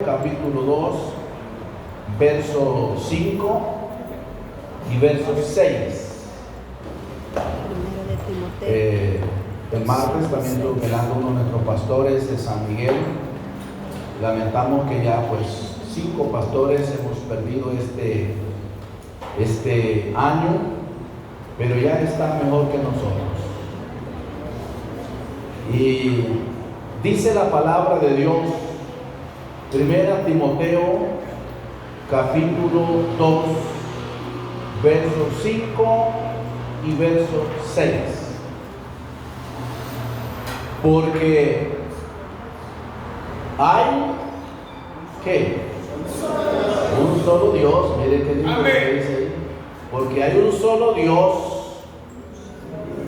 Capítulo 2, verso 5 y verso 6. El martes también estuvo velando uno de nuestros pastores de San Miguel. Lamentamos que ya 5 pastores hemos perdido este año, pero ya están mejor que nosotros. Y dice la palabra de Dios, Primera Timoteo, capítulo 2, verso 5 y verso 6. Porque hay, ¿qué? Un solo Dios. Mire que dice ahí. Porque hay un solo Dios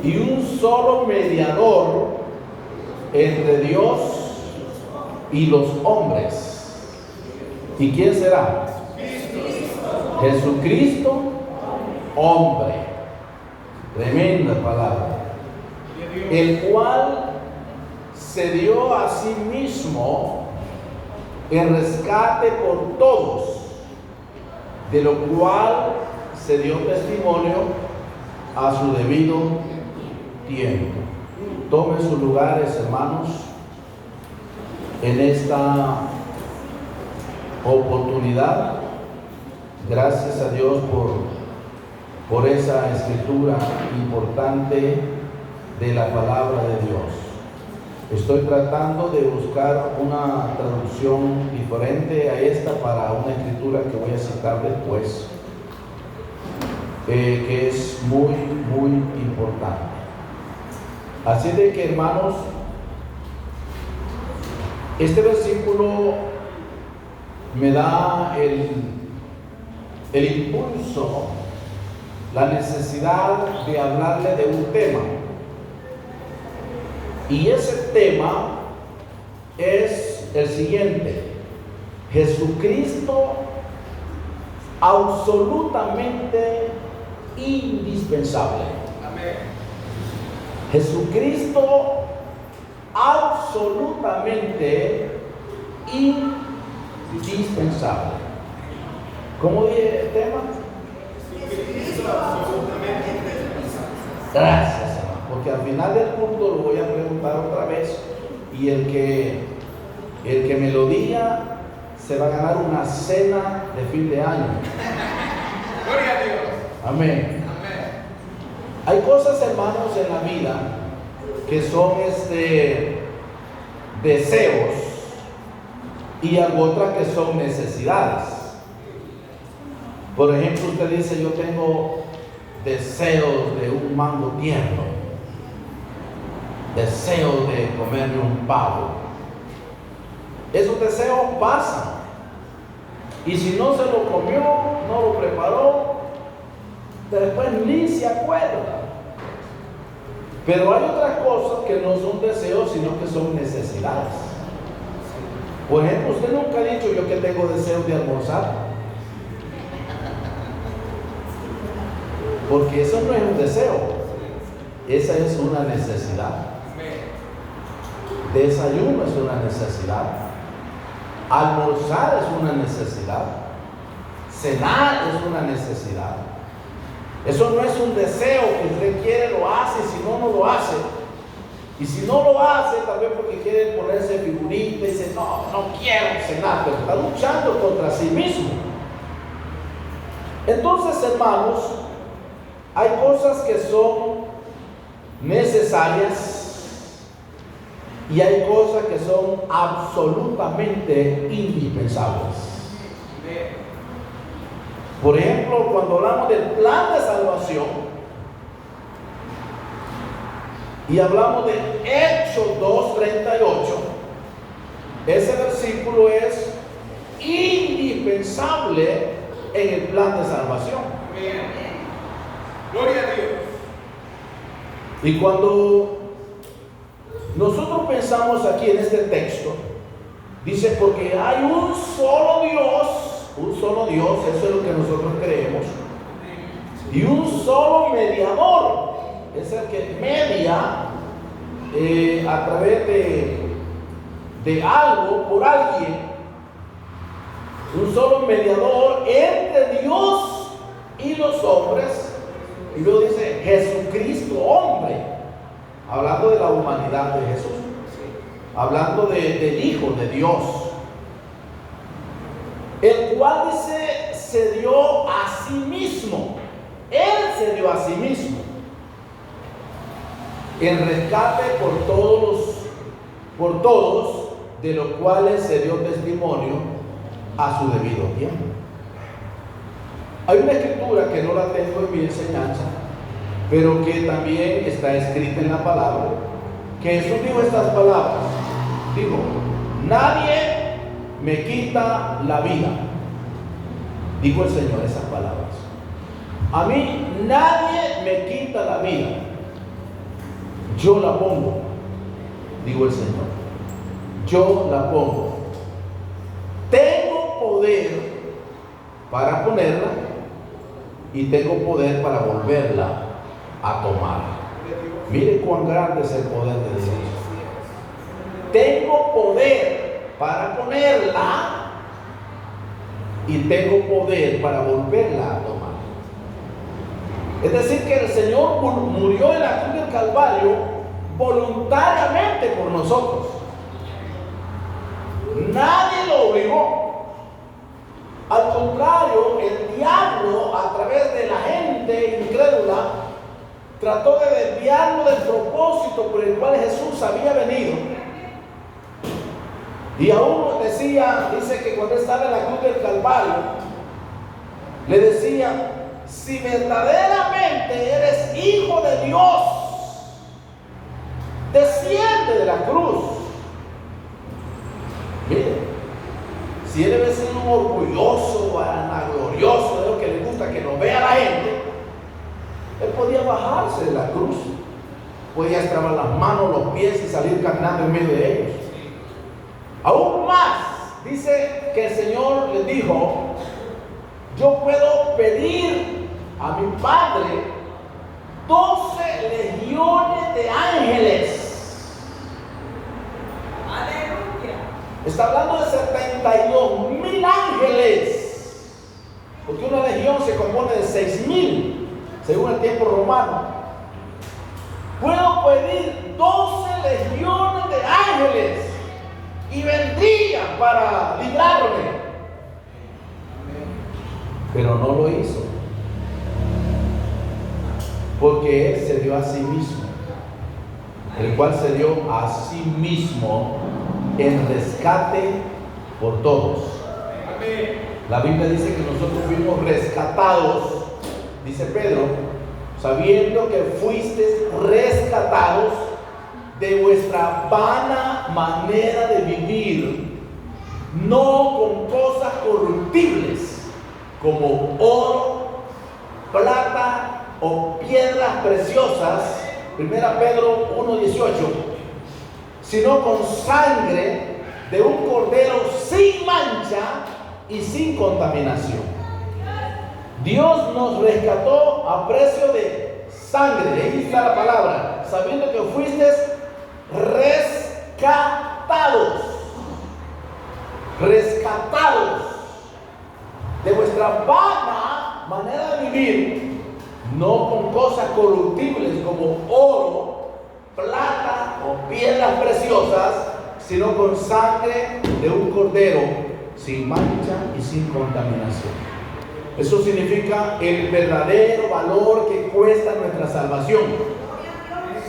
y un solo mediador entre Dios y los hombres. ¿Y quién será? Jesucristo, hombre. Tremenda palabra. El cual se dio a sí mismo en rescate por todos, de lo cual se dio testimonio a su debido tiempo. Tomen sus lugares, hermanos, en esta oportunidad. Gracias a Dios por esa escritura importante de la palabra de Dios. Estoy tratando de buscar una traducción diferente a esta para una escritura que voy a citar después, que es muy, muy importante. Así de que, hermanos, este versículo me da el impulso, la necesidad de hablarle de un tema. Y ese tema es el siguiente: Jesucristo absolutamente indispensable. Amén. Jesucristo absolutamente indispensable. ¿Cómo dije el tema? Gracias, hermano, porque al final del punto lo voy a preguntar otra vez, y el que me lo diga se va a ganar una cena de fin de año. Gloria a Dios. Amén. Hay cosas, hermanos, en la vida que son deseos, y otras que son necesidades. Por ejemplo, usted dice: yo tengo deseos de un mango tierno, deseo de comerme un pavo. Esos deseos pasan, y si no se lo comió, no lo preparó, después ni se acuerda. Pero hay otras cosas que no son deseos, sino que son necesidades. Por ejemplo, usted nunca ha dicho: yo que tengo deseos de almorzar. Porque eso no es un deseo, esa es una necesidad. Desayuno es una necesidad, almorzar es una necesidad, cenar es una necesidad. Eso no es un deseo que usted quiere, lo hace, si no, no lo hace. Y si no lo hace, tal vez porque quiere ponerse figurita y dice: no quiero cenar, pero está luchando contra sí mismo. Entonces, hermanos, hay cosas que son necesarias y hay cosas que son absolutamente indispensables. Por ejemplo, cuando hablamos del plan de salvación y hablamos de Hechos 2:38, ese versículo es indispensable en el plan de salvación. Gloria a Dios. Y cuando nosotros pensamos aquí en este texto, dice: porque hay un solo Dios, eso es lo que nosotros creemos, y un solo mediador, es el que media a través de algo por alguien, un solo mediador entre Dios y los hombres. Y luego dice Jesucristo hombre, hablando de la humanidad de Jesús, hablando del Hijo de Dios, el cual dice se dio a sí mismo. Él se dio a sí mismo en rescate por todos, de los cuales se dio testimonio a su debido tiempo. Hay una escritura que no la tengo en mi enseñanza, pero que también está escrita en la palabra, que Jesús dijo estas palabras. Dijo: nadie me quita la vida. Dijo el Señor esas palabras. A mí nadie me quita la vida. Yo la pongo, dijo el Señor. Yo la pongo. Tengo poder para ponerla y tengo poder para volverla a tomar. Mire cuán grande es el poder de Dios. Tengo poder para ponerla y tengo poder para volverla a tomar. Es decir, que el Señor murió en la cruz del Calvario voluntariamente por nosotros. Nadie lo obligó. Al contrario, el diablo, a través de la gente incrédula, trató de desviarlo del propósito por el cual Jesús había venido. Y aún dice que cuando estaba en la cruz del Calvario, le decía: si verdaderamente eres hijo de Dios, desciende de la cruz. Mire, si él debe ser un orgulloso, vanaglorioso, de lo que le gusta que lo vea la gente, él podía bajarse de la cruz, podía extrabar las manos, los pies y salir caminando en medio de ellos. Aún más, dice que el Señor le dijo: yo puedo pedir a mi Padre 12 legiones de ángeles. Aleluya. Está hablando de 72,000 ángeles, porque una legión se compone de 6,000 según el tiempo romano. Puedo pedir 12 legiones de ángeles y vendrían para librarme. Pero no lo hizo, porque Él se dio a sí mismo, el cual se dio a sí mismo en rescate por todos. La Biblia dice que nosotros fuimos rescatados, dice Pedro, sabiendo que fuisteis rescatados de vuestra vana manera de vivir, no con cosas corruptibles como oro, plata o piedras preciosas, 1 Pedro 1:18, sino con sangre de un cordero sin mancha y sin contaminación. Dios nos rescató a precio de sangre, ahí está la palabra, sabiendo que fuisteis rescatados de vuestra vana manera de vivir, no con cosas corruptibles como oro, plata o piedras preciosas, sino con sangre de un cordero sin mancha y sin contaminación. Eso significa el verdadero valor que cuesta nuestra salvación.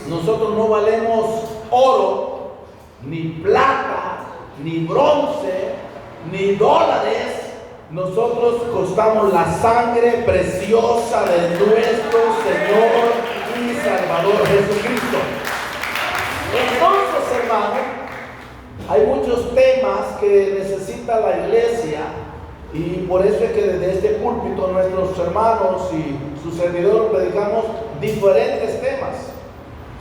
Nosotros no valemos oro, ni plata, ni bronce, ni dólares. Nosotros costamos la sangre preciosa de nuestro Señor y Salvador Jesucristo. Entonces, hermano, hay muchos temas que necesita la iglesia, y por eso es que desde este púlpito nuestros hermanos y su servidor predicamos diferentes temas.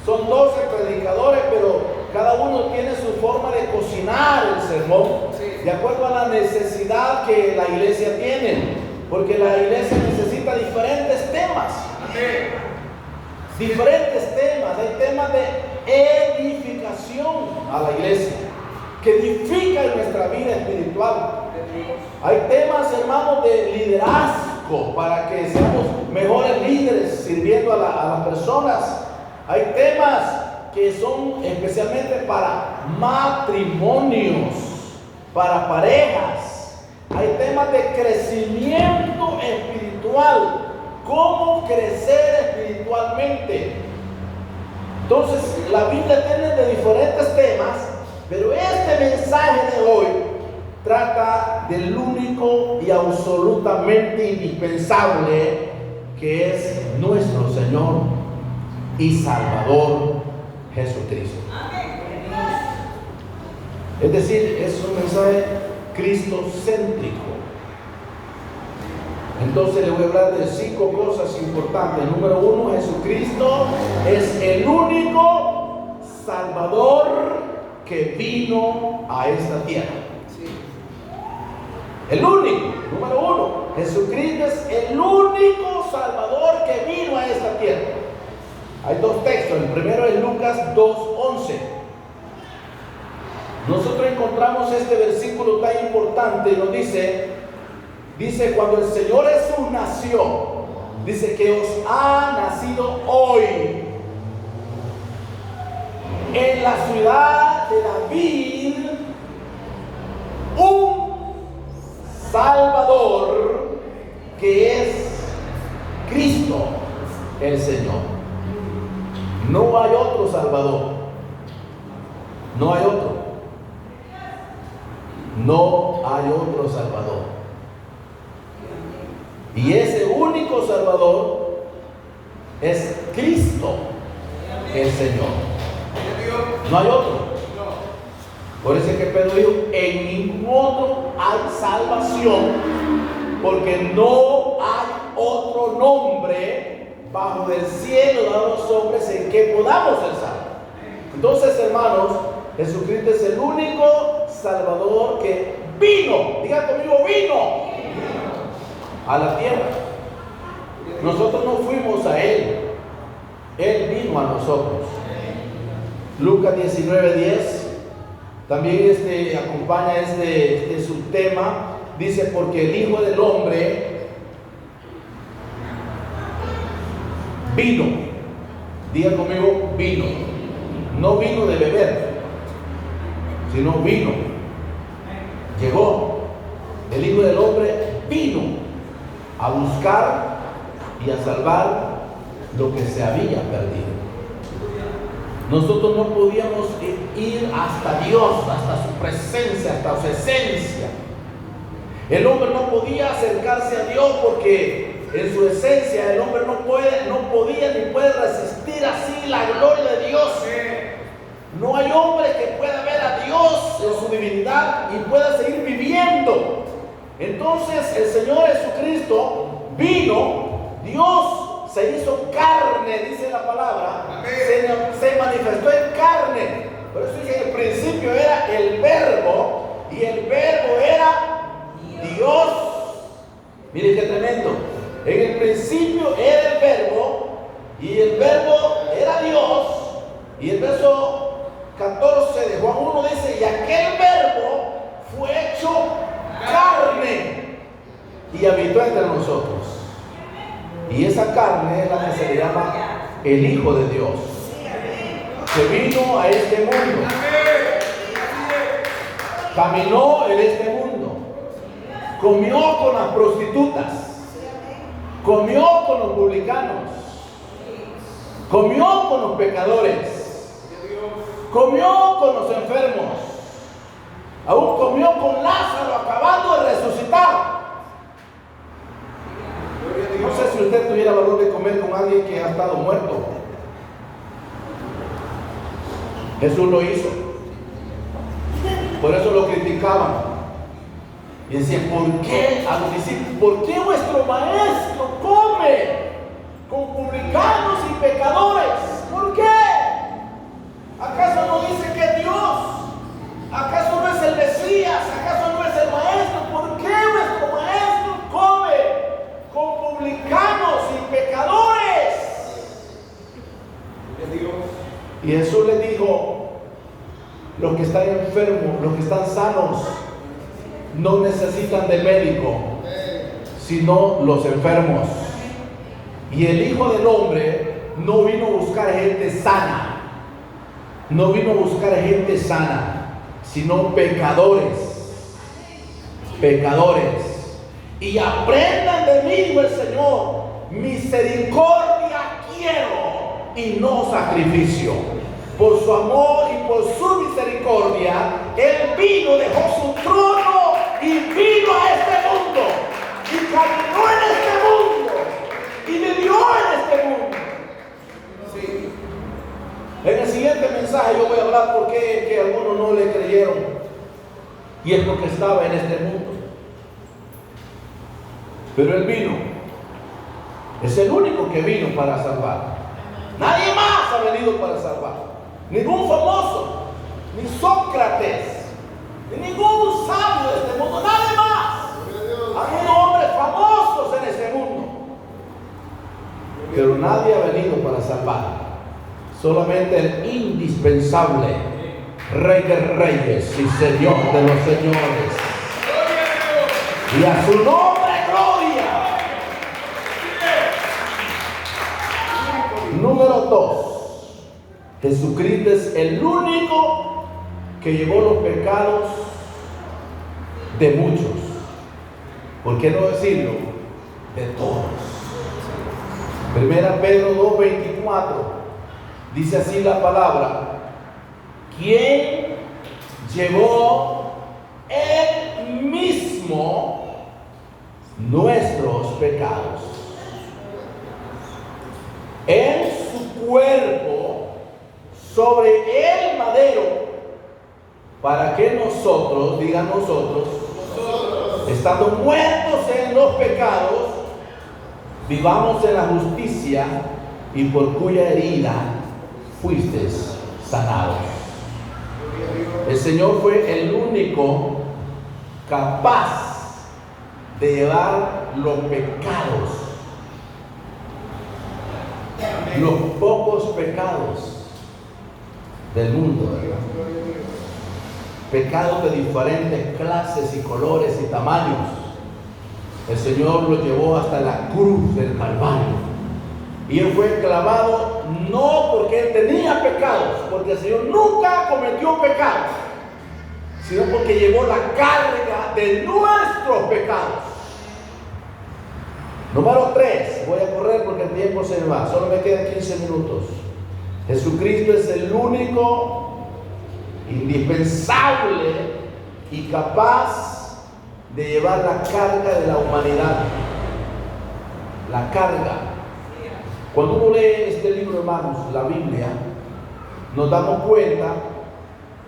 Son 12 predicadores, pero cada uno tiene su forma de cocinar el sermón, de acuerdo a la necesidad que la iglesia tiene, porque la iglesia necesita diferentes temas. Diferentes temas. Hay temas de edificación a la iglesia, que edifican nuestra vida espiritual. Hay temas, hermanos, de liderazgo para que seamos mejores líderes sirviendo a las personas. Hay temas que son especialmente para matrimonios, para parejas. Hay temas de crecimiento espiritual, cómo crecer espiritualmente. Entonces, la Biblia tiene de diferentes temas, pero este mensaje de hoy trata del único y absolutamente indispensable que es nuestro Señor y Salvador Jesucristo. Es decir, es un mensaje cristocéntrico. Entonces le voy a hablar de 5 cosas importantes. Número 1, Jesucristo es el único Salvador que vino a esta tierra. El único, número 1, Jesucristo es el único Salvador que vino a esta tierra. Hay 2 textos, el primero es Lucas 2:11. Nosotros encontramos este versículo tan importante y nos dice, cuando el Señor Jesús nació, dice que os ha nacido hoy en la ciudad de David un Salvador que es Cristo el Señor. No hay otro Salvador. No hay otro. No hay otro Salvador. Y ese único Salvador es Cristo el Señor. No hay otro. Por eso es que Pedro dijo, en ningún otro hay salvación, porque no hay otro nombre bajo el cielo dado a los hombres en que podamos ser salvos. Entonces, hermanos, Jesucristo es el único Salvador que vino, diga conmigo, vino a la tierra. Nosotros no fuimos a Él, Él vino a nosotros. Lucas 19:10 también acompaña este subtema. Dice, porque el Hijo del Hombre vino, diga conmigo, vino. No vino de beber, sino vino, llegó. El Hijo del Hombre vino a buscar y a salvar lo que se había perdido. Nosotros no podíamos ir hasta Dios, hasta su presencia, hasta su esencia. El hombre no podía acercarse a Dios porque en su esencia el hombre no podía ni puede resistir así la gloria de Dios. No hay hombre que pueda ver a Dios en su divinidad y pueda seguir viviendo. Entonces el Señor Jesucristo vino, Dios se hizo carne, dice la palabra, se manifestó en carne. Por eso dice que en el principio era el verbo y el verbo era Dios. Miren qué tremendo. En el principio era el verbo y el verbo era Dios. Y el verso 14 de Juan 1 dice, y aquel verbo fue hecho carne y habitó entre nosotros. Y esa carne es la que se le llama el Hijo de Dios, que vino a este mundo, caminó en este mundo, comió con las prostitutas, comió con los publicanos, comió con los pecadores, comió con los enfermos, aún comió con Lázaro acabando de resucitar. No sé si usted tuviera valor de comer con alguien que ha estado muerto. Jesús lo hizo. Por eso lo criticaban. Y decían, ¿por qué? A los discípulos, ¿por qué vuestro maestro come con publicanos y pecadores? ¿Por qué? ¿Acaso no dice que es Dios? ¿Acaso no es el Mesías? ¿Acaso no es el maestro? ¿Por qué vuestro maestro come con publicanos y pecadores? Y Jesús le dijo, los que están enfermos, los que están sanos, no necesitan de médico, sino los enfermos. Y el Hijo del Hombre no vino a buscar gente sana, no vino a buscar gente sana, sino pecadores, pecadores. Y aprendan de mí, dijo el Señor, misericordia quiero y no sacrificio. Por su amor y por su misericordia, Él vino, dejó su trono y vino a este mundo, y caminó en este mundo, y vivió en este mundo. Sí. En el siguiente mensaje yo voy a hablar por qué que algunos no le creyeron, y es porque estaba en este mundo. Pero Él vino, es el único que vino para salvar. Nadie más ha venido para salvar. Ningún famoso, ni Sócrates, ni ningún sabio de este mundo, nadie más. Ha habido hombres famosos en este mundo, pero nadie ha venido para salvar. Solamente el indispensable Rey de Reyes y Señor de los Señores. Y a su nombre gloria. Número 2. Jesucristo es el único que llevó los pecados de muchos. ¿Por qué no decirlo? De todos. Primera Pedro 2:24 dice así la palabra: quien llevó él mismo nuestros pecados en su cuerpo sobre el madero, para que nosotros, digan nosotros, estando muertos en los pecados, vivamos en la justicia, y por cuya herida fuisteis sanados. El Señor fue el único capaz de llevar los pecados, los pocos pecados del mundo, pecados de diferentes clases y colores y tamaños. El Señor lo llevó hasta la cruz del Calvario, y Él fue clavado no porque Él tenía pecados, porque el Señor nunca cometió pecados, sino porque llevó la carga de nuestros pecados. Número 3, voy a correr porque el tiempo se me va, solo me quedan 15 minutos. Jesucristo es el único, indispensable y capaz de llevar la carga de la humanidad. La carga. Cuando uno lee este libro, hermanos, la Biblia, nos damos cuenta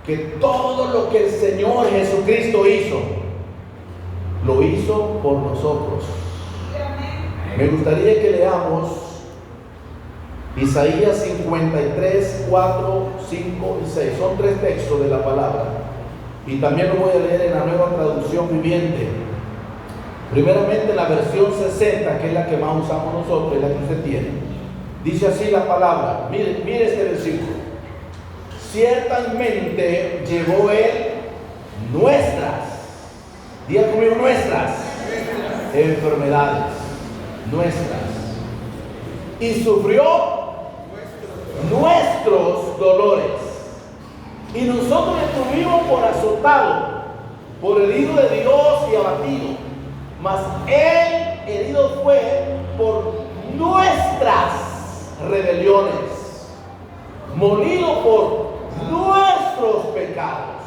que todo lo que el Señor Jesucristo hizo, lo hizo por nosotros. Me gustaría que leamos Isaías 53, 4, 5 y 6. Son 3 textos de la palabra, y también lo voy a leer en la Nueva Traducción Viviente. Primeramente la versión 60, que es la que más usamos nosotros, es la que usted tiene. Dice así la palabra. Mire este versículo: ciertamente llevó Él nuestras, diga conmigo, nuestras enfermedades, nuestras, y sufrió nuestros dolores, y nosotros estuvimos por azotado, por herido de Dios y abatido, mas Él herido fue por nuestras rebeliones, molido por nuestros pecados.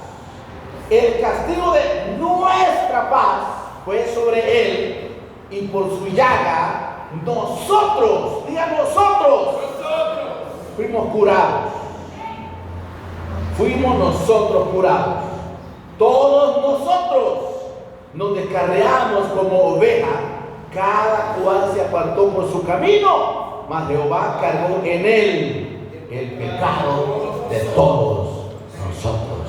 El castigo de nuestra paz fue sobre Él, y por su llaga nosotros, digan nosotros, fuimos curados. Fuimos nosotros curados. Todos nosotros nos descarriamos como oveja, cada cual se apartó por su camino, mas Jehová cargó en él el pecado de todos nosotros.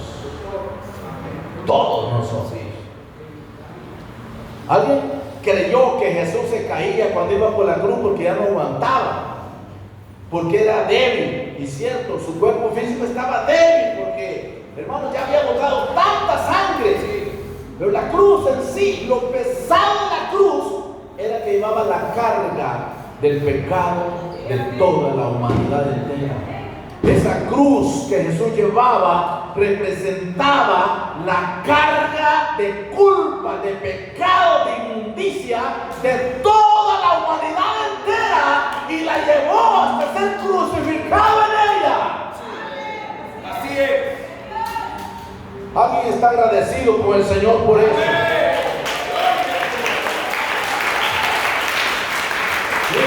Todos nosotros. ¿Alguien creyó que Jesús se caía cuando iba por la cruz porque ya no aguantaba? Porque era débil, y cierto, su cuerpo físico estaba débil porque, hermanos, ya había botado tanta sangre. Pero la cruz en sí, lo pesado de la cruz, era que llevaba la carga del pecado de toda la humanidad entera. Esa cruz que Jesús llevaba representaba la carga de culpa, de pecado, de inmundicia de toda la humanidad entera, y la llevó hasta ser crucificado en ella. Así es. ¿Alguien está agradecido con el Señor por eso? Sí.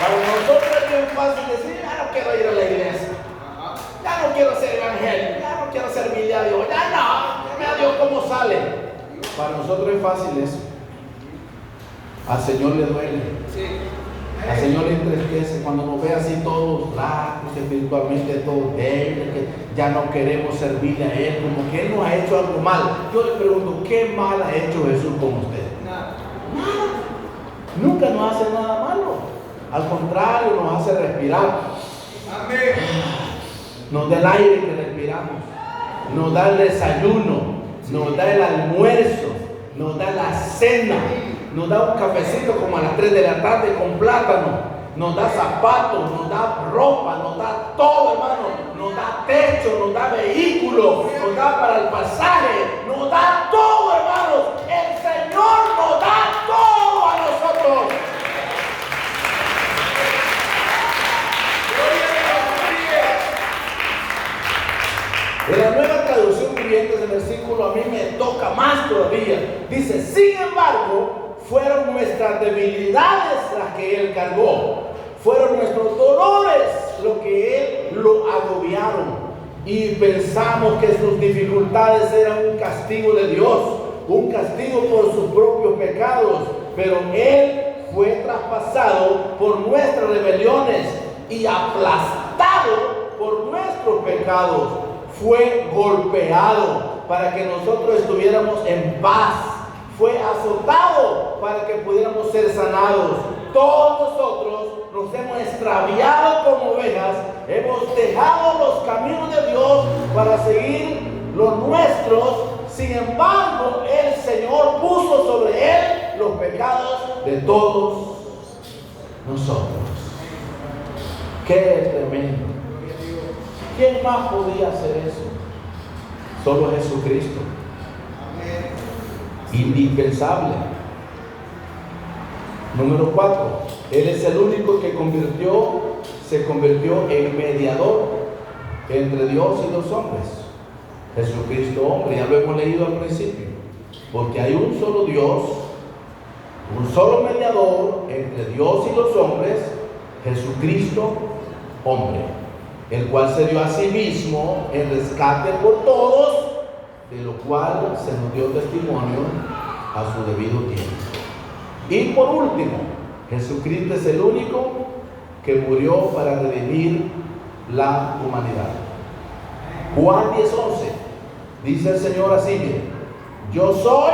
Para nosotros es bien fácil decir: ya no quiero ir a la iglesia, ya no quiero ser evangélico, ya no quiero servirle a Dios, ya no, dime a Dios cómo sale. Para nosotros es fácil eso. Al Señor le duele. Al Señor le entristece cuando nos ve así todos flacos, espiritualmente todos débiles, que ya no queremos servirle a Él, como que Él nos ha hecho algo mal. Yo le pregunto: ¿qué mal ha hecho Jesús con usted? Nada. Nunca nos hace nada malo. Al contrario, nos hace respirar. Amén. Nos da el aire que respiramos, nos da el desayuno, nos da el almuerzo, nos da la cena, nos da un cafecito como a las 3 de la tarde con plátano, nos da zapatos, nos da ropa, nos da todo, hermano, nos da techo, nos da vehículo, nos da para el pasaje, nos da todo, hermanos. El Señor nos da todo a nosotros. En la Nueva Traducción Viviente, ese versículo a mí me toca más todavía. Dice: sin embargo, fueron nuestras debilidades las que Él cargó, fueron nuestros dolores lo que Él lo agobiaron. Y pensamos que sus dificultades eran un castigo de Dios, un castigo por sus propios pecados, pero Él fue traspasado por nuestras rebeliones y aplastado por nuestros pecados. Fue golpeado para que nosotros estuviéramos en paz. Fue azotado para que pudiéramos ser sanados. Todos nosotros nos hemos extraviado como ovejas. Hemos dejado los caminos de Dios para seguir los nuestros. Sin embargo, el Señor puso sobre Él los pecados de todos nosotros. ¡Qué tremendo! ¿Quién más podía hacer eso? Solo Jesucristo. Indispensable. Número 4. Él es el único que se convirtió en mediador entre Dios y los hombres. Jesucristo hombre, ya lo hemos leído al principio. Porque hay un solo Dios, un solo mediador entre Dios y los hombres, Jesucristo hombre, el cual se dio a sí mismo en rescate por todos, de lo cual se nos dio testimonio a su debido tiempo. Y por último, Jesucristo es el único que murió para redimir la humanidad. Juan 10:11 dice el Señor así: yo soy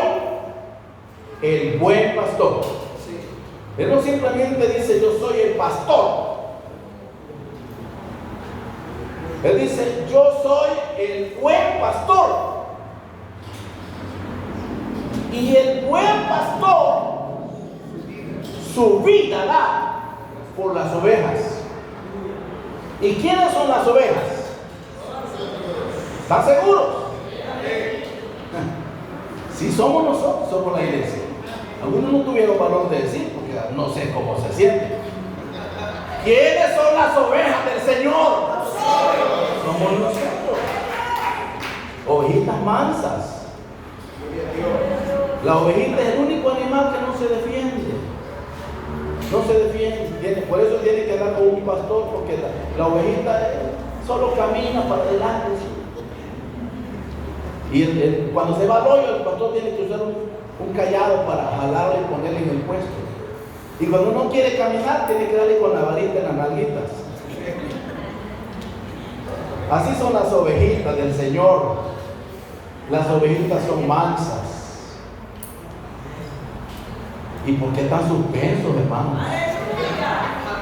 el buen pastor. Él no simplemente dice yo soy el pastor. Él dice: yo soy el buen pastor. Y el buen pastor su vida da por las ovejas. ¿Y quiénes son las ovejas? ¿Están seguros? Sí, somos nosotros, somos la iglesia. Algunos no tuvieron valor de decir, porque no sé cómo se sienten. ¿Quiénes son las ovejas del Señor? Somos nosotros. Ovejitas mansas. La ovejita es el único animal que no se defiende. No se defiende. Por eso tiene que andar con un pastor, porque la ovejita solo camina para adelante. Y cuando se va al hoyo, el pastor tiene que usar un callado para jalarle y ponerle en el puesto. Y cuando uno quiere caminar, tiene que darle con la varita en las nalguitas. Así son las ovejitas del Señor. Las ovejitas son mansas. ¿Y por qué tan suspensos, hermanos?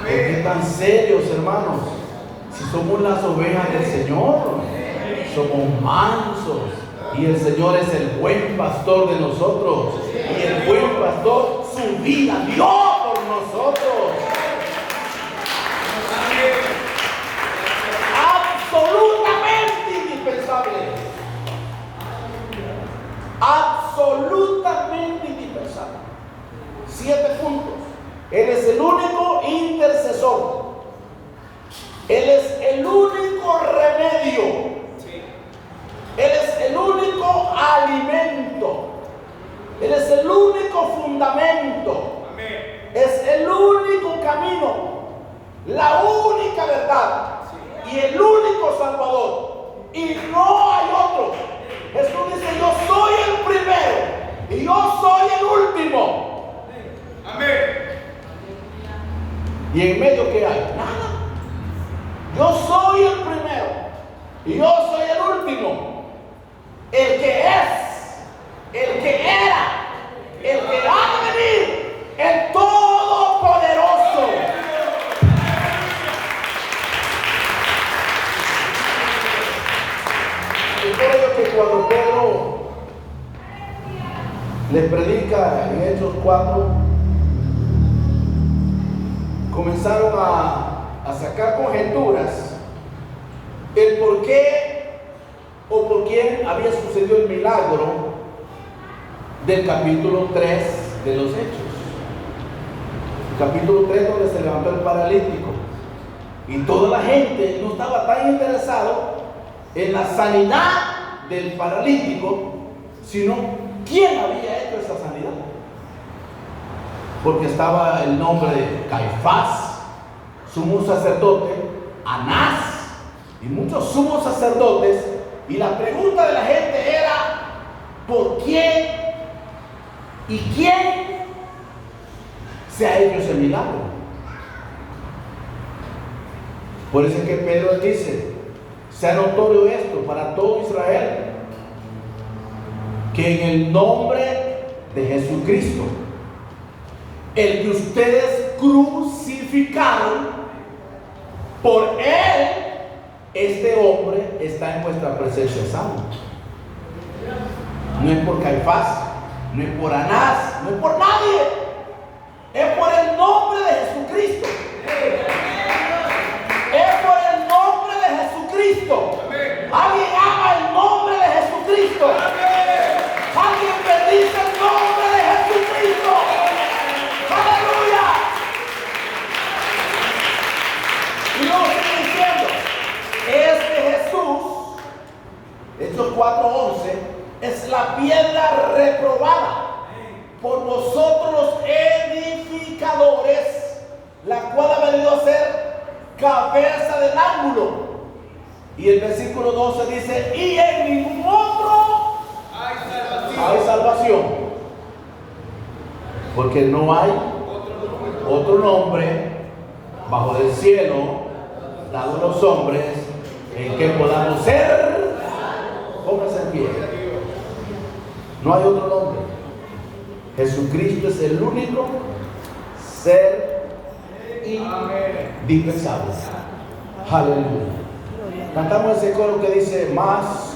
¿Por qué tan serios, hermanos? Si somos las ovejas del Señor, somos mansos, Y el Señor es el buen pastor de nosotros. Y el buen pastor su vida dio por nosotros. Absolutamente indispensable. Absolutamente indispensable. 7 puntos. Él es el único intercesor. Él es el único remedio. Él es el único alimento. Él es el único fundamento. Es el único camino. La única verdad. Y el único Salvador. Y no hay otro. Jesús dice: yo soy el primero y yo soy el último. Amén. ¿Y en medio qué hay? Nada. Yo soy el primero y yo soy el último. El que es, el que era, el que ha de venir, el Todopoderoso. Y por ello que cuando Pedro le predica en Hechos 4, comenzaron a sacar conjeturas el por qué o por quién había sucedido el milagro del capítulo 3 de los Hechos. Capítulo 3, donde se levantó el paralítico. Y toda la gente no estaba tan interesado en la sanidad del paralítico, sino quién había hecho esa sanidad. Porque estaba el nombre de Caifás, sumo sacerdote, Anás y muchos sumos sacerdotes. Y la pregunta de la gente era: ¿por quién y quién se ha hecho ese milagro? Por eso es que Pedro dice: sea notorio esto para todo Israel, que en el nombre de Jesucristo, el que ustedes crucificaron, por él este hombre está en vuestra presencia sano. No es por Caifás, no es por Anás, no es por nadie. Es por el nombre de Jesucristo. Es por el nombre de Jesucristo. Alguien ama el nombre de Jesucristo. Alguien bendice el nombre de Jesucristo. Aleluya. Y luego sigue diciendo: este Jesús, Hechos 4:11, es la piedra reprobada por vosotros los edificadores, la cual ha venido a ser cabeza del ángulo. Y el versículo 12 dice: y en ningún otro hay salvación, porque no hay otro nombre bajo el cielo dado a los hombres en que podamos ser. Póngase en pie. No hay otro nombre. Jesucristo es el único ser indispensable. Aleluya. Cantamos ese coro que dice: más